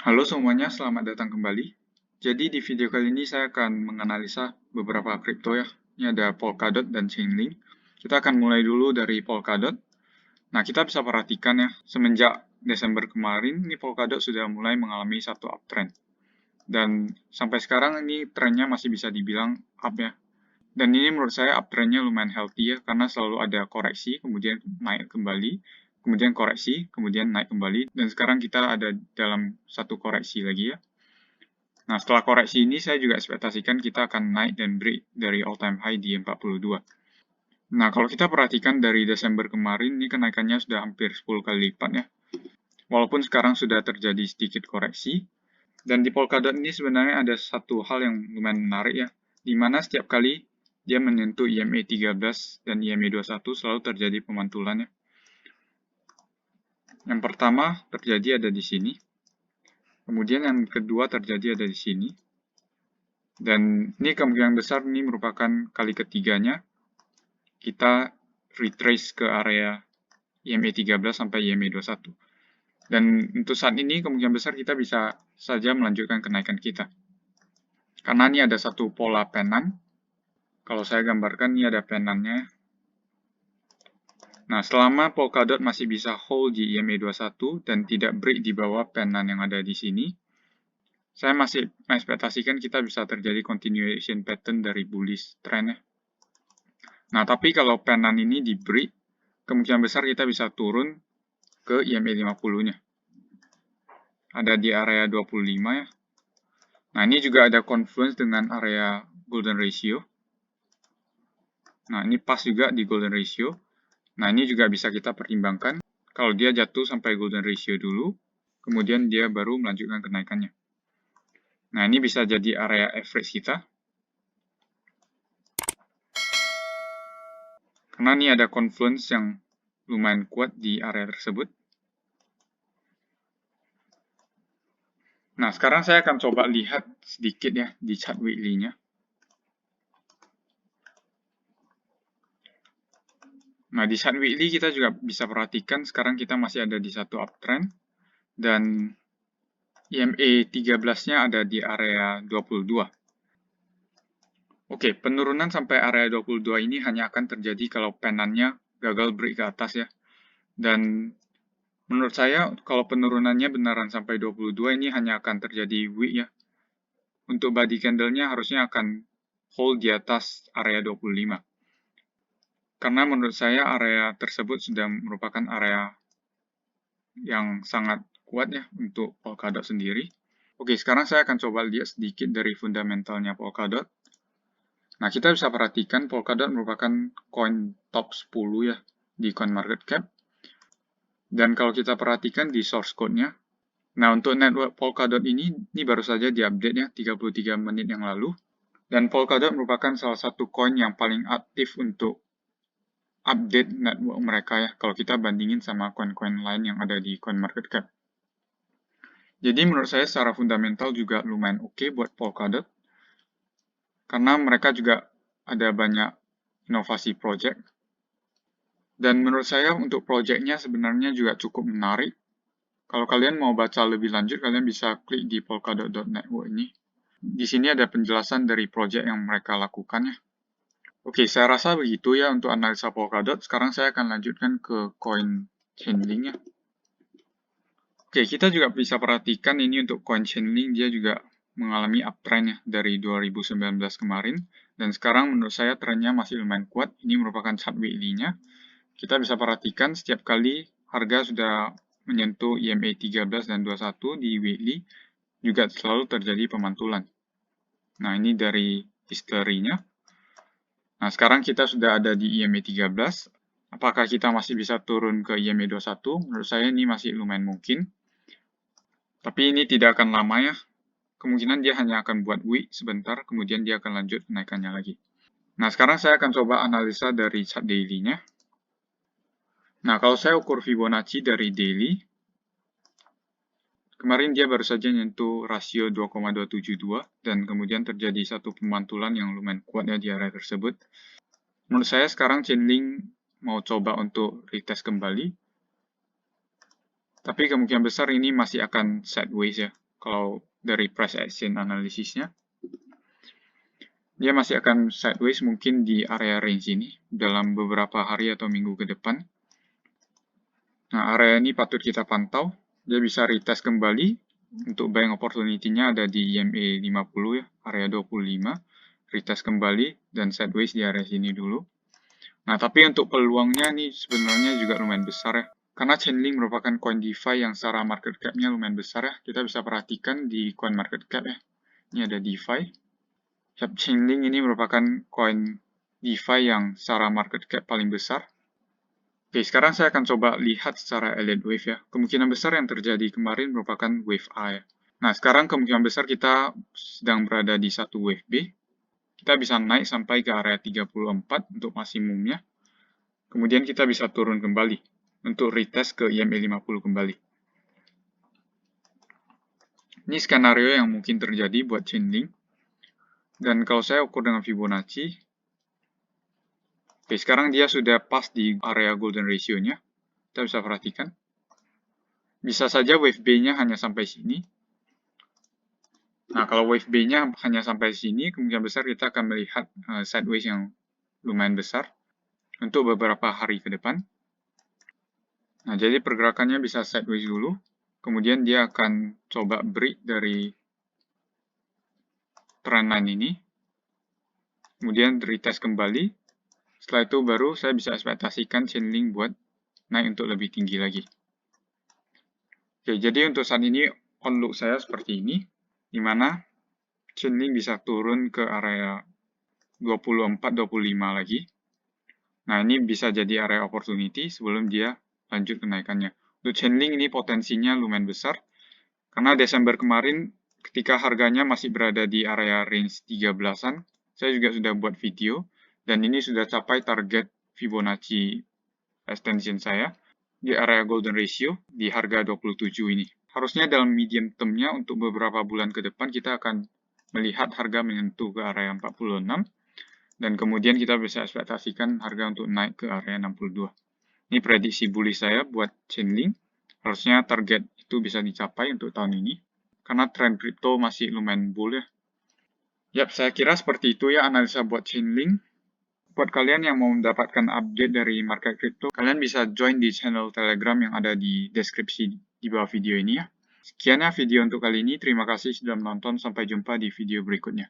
Halo semuanya, selamat datang kembali. Jadi di video kali ini saya akan menganalisa beberapa kripto ya. Ini ada Polkadot dan Chainlink. Kita akan mulai dulu dari Polkadot. Nah, kita bisa perhatikan ya, semenjak Desember kemarin, ini Polkadot sudah mulai mengalami satu uptrend. Dan sampai sekarang ini trennya masih bisa dibilang up ya. Dan ini menurut saya uptrendnya lumayan healthy ya, karena selalu ada koreksi, kemudian naik kembali, kemudian koreksi, kemudian naik kembali, dan sekarang kita ada dalam satu koreksi lagi ya. Nah, setelah koreksi ini, saya juga ekspektasikan kita akan naik dan break dari all-time high di 42. Nah, kalau kita perhatikan dari Desember kemarin, ini kenaikannya sudah hampir 10 kali lipat ya. Walaupun sekarang sudah terjadi sedikit koreksi. Dan di Polkadot ini sebenarnya ada satu hal yang lumayan menarik ya, di mana setiap kali dia menyentuh EMA 13 dan EMA 21 selalu terjadi pemantulan ya. Yang pertama terjadi ada di sini. Kemudian yang kedua terjadi ada di sini. Dan ini kemungkinan besar ini merupakan kali ketiganya kita retrace ke area EMA 13 sampai EMA 21. Dan untuk saat ini kemungkinan besar kita bisa saja melanjutkan kenaikan kita. Karena ini ada satu pola penan. Kalau saya gambarkan ini ada penannya. Nah, selama Polkadot masih bisa hold di EMA 21 dan tidak break di bawah penan yang ada di sini, saya masih mengekspektasikan kita bisa terjadi continuation pattern dari bullish trend ya. Nah, tapi kalau penan ini di break, kemungkinan besar kita bisa turun ke EMA 50-nya. Ada di area 25 ya. Nah, ini juga ada confluence dengan area golden ratio. Nah, ini pas juga di golden ratio. Nah, ini juga bisa kita pertimbangkan. Kalau dia jatuh sampai golden ratio dulu, kemudian dia baru melanjutkan kenaikannya. Nah, ini bisa jadi area average kita. Karena ini ada confluence yang lumayan kuat di area tersebut. Nah, sekarang saya akan coba lihat sedikit ya di chart weekly-nya. Nah, di chart weekly kita juga bisa perhatikan sekarang kita masih ada di satu uptrend. Dan EMA 13-nya ada di area 22. Oke, penurunan sampai area 22 ini hanya akan terjadi kalau penannya gagal break ke atas ya. Dan menurut saya, kalau penurunannya benaran sampai 22, ini hanya akan terjadi wick ya. Untuk body candle-nya harusnya akan hold di atas area 25. Karena menurut saya area tersebut sudah merupakan area yang sangat kuat ya untuk Polkadot sendiri. Oke, sekarang saya akan coba lihat sedikit dari fundamentalnya Polkadot. Nah, kita bisa perhatikan Polkadot merupakan koin top 10 ya di CoinMarketCap. Dan kalau kita perhatikan di source code-nya, nah untuk network Polkadot ini baru saja diupdate ya 33 menit yang lalu. Dan Polkadot merupakan salah satu koin yang paling aktif untuk update network mereka ya, kalau kita bandingin sama koin-koin lain yang ada di CoinMarketCap. Jadi menurut saya secara fundamental juga lumayan oke buat Polkadot. Karena mereka juga ada banyak inovasi project. Dan menurut saya untuk projectnya sebenarnya juga cukup menarik. Kalau kalian mau baca lebih lanjut, kalian bisa klik di polkadot.network ini. Di sini ada penjelasan dari project yang mereka lakukan ya. Oke, saya rasa begitu ya untuk analisa Polkadot. Sekarang saya akan lanjutkan ke koin Chainlink ya. Oke, kita juga bisa perhatikan ini untuk koin Chainlink, dia juga mengalami uptrend ya dari 2019 kemarin. Dan sekarang menurut saya trennya masih lumayan kuat. Ini merupakan chart weekly-nya. Kita bisa perhatikan setiap kali harga sudah menyentuh EMA 13 dan 21 di weekly, juga selalu terjadi pemantulan. Nah, ini dari history-nya. Nah, sekarang kita sudah ada di EMA 13. Apakah kita masih bisa turun ke EMA 21? Menurut saya ini masih lumayan mungkin. Tapi ini tidak akan lama ya. Kemungkinan dia hanya akan buat wick sebentar, kemudian dia akan lanjut kenaikannya lagi. Nah, sekarang saya akan coba analisa dari chart daily-nya. Nah, kalau saya ukur Fibonacci dari daily, kemarin dia baru saja nyentuh rasio 2,272 dan kemudian terjadi satu pemantulan yang lumayan kuat ya di area tersebut. Menurut saya sekarang Chainlink mau coba untuk retest kembali. Tapi kemungkinan besar ini masih akan sideways ya. kalau dari price action analisisnya. Dia masih akan sideways mungkin di area range ini dalam beberapa hari atau minggu ke depan. Nah, area ini patut kita pantau. Dia bisa retest kembali. Untuk buying opportunity-nya ada di EMA 50 ya, area 25. Retest kembali dan sideways di area sini dulu. Nah, tapi untuk peluangnya nih sebenarnya juga lumayan besar ya. Karena Chainlink merupakan coin DeFi yang secara market cap-nya lumayan besar ya. Kita bisa perhatikan di coin market cap ya. Ini ada DeFi. Chainlink ini merupakan coin DeFi yang secara market cap paling besar. Oke, sekarang saya akan coba lihat secara Elliott Wave ya. Kemungkinan besar yang terjadi kemarin merupakan Wave A ya. Nah, sekarang kemungkinan besar kita sedang berada di satu Wave B. Kita bisa naik sampai ke area 34 untuk maksimumnya. Kemudian kita bisa turun kembali untuk retest ke EMA 50 kembali. Ini skenario yang mungkin terjadi buat Chainlink. Dan kalau saya ukur dengan Fibonacci, oke, sekarang dia sudah pas di area golden ratio-nya. Kita bisa perhatikan. Bisa saja wave B-nya hanya sampai sini. Nah, kalau wave B-nya hanya sampai sini, kemungkinan besar kita akan melihat sideways yang lumayan besar untuk beberapa hari ke depan. Nah, jadi pergerakannya bisa sideways dulu. Kemudian dia akan coba break dari trendline ini. Kemudian retest kembali. Setelah itu baru saya bisa ekspektasikan Chainlink buat naik untuk lebih tinggi lagi. Oke, jadi untuk saat ini outlook saya seperti ini, di mana Chainlink bisa turun ke area 24-25 lagi. Nah, ini bisa jadi area opportunity sebelum dia lanjut kenaikannya. Untuk Chainlink ini potensinya lumayan besar, karena Desember kemarin ketika harganya masih berada di area range 13-an, saya juga sudah buat video, dan ini sudah capai target Fibonacci extension saya di area golden ratio di harga 27 ini. Harusnya dalam medium term-nya untuk beberapa bulan ke depan kita akan melihat harga menyentuh ke area 46, dan kemudian kita bisa ekspektasikan harga untuk naik ke area 62. Ini prediksi bullish saya buat Chainlink. Harusnya target itu bisa dicapai untuk tahun ini, karena tren kripto masih lumayan bull ya. Yap, saya kira seperti itu ya analisa buat Chainlink. Buat kalian yang mau mendapatkan update dari market kripto, kalian bisa join di channel Telegram yang ada di deskripsi di bawah video ini ya. Sekian ya video untuk kali ini, terima kasih sudah menonton, sampai jumpa di video berikutnya.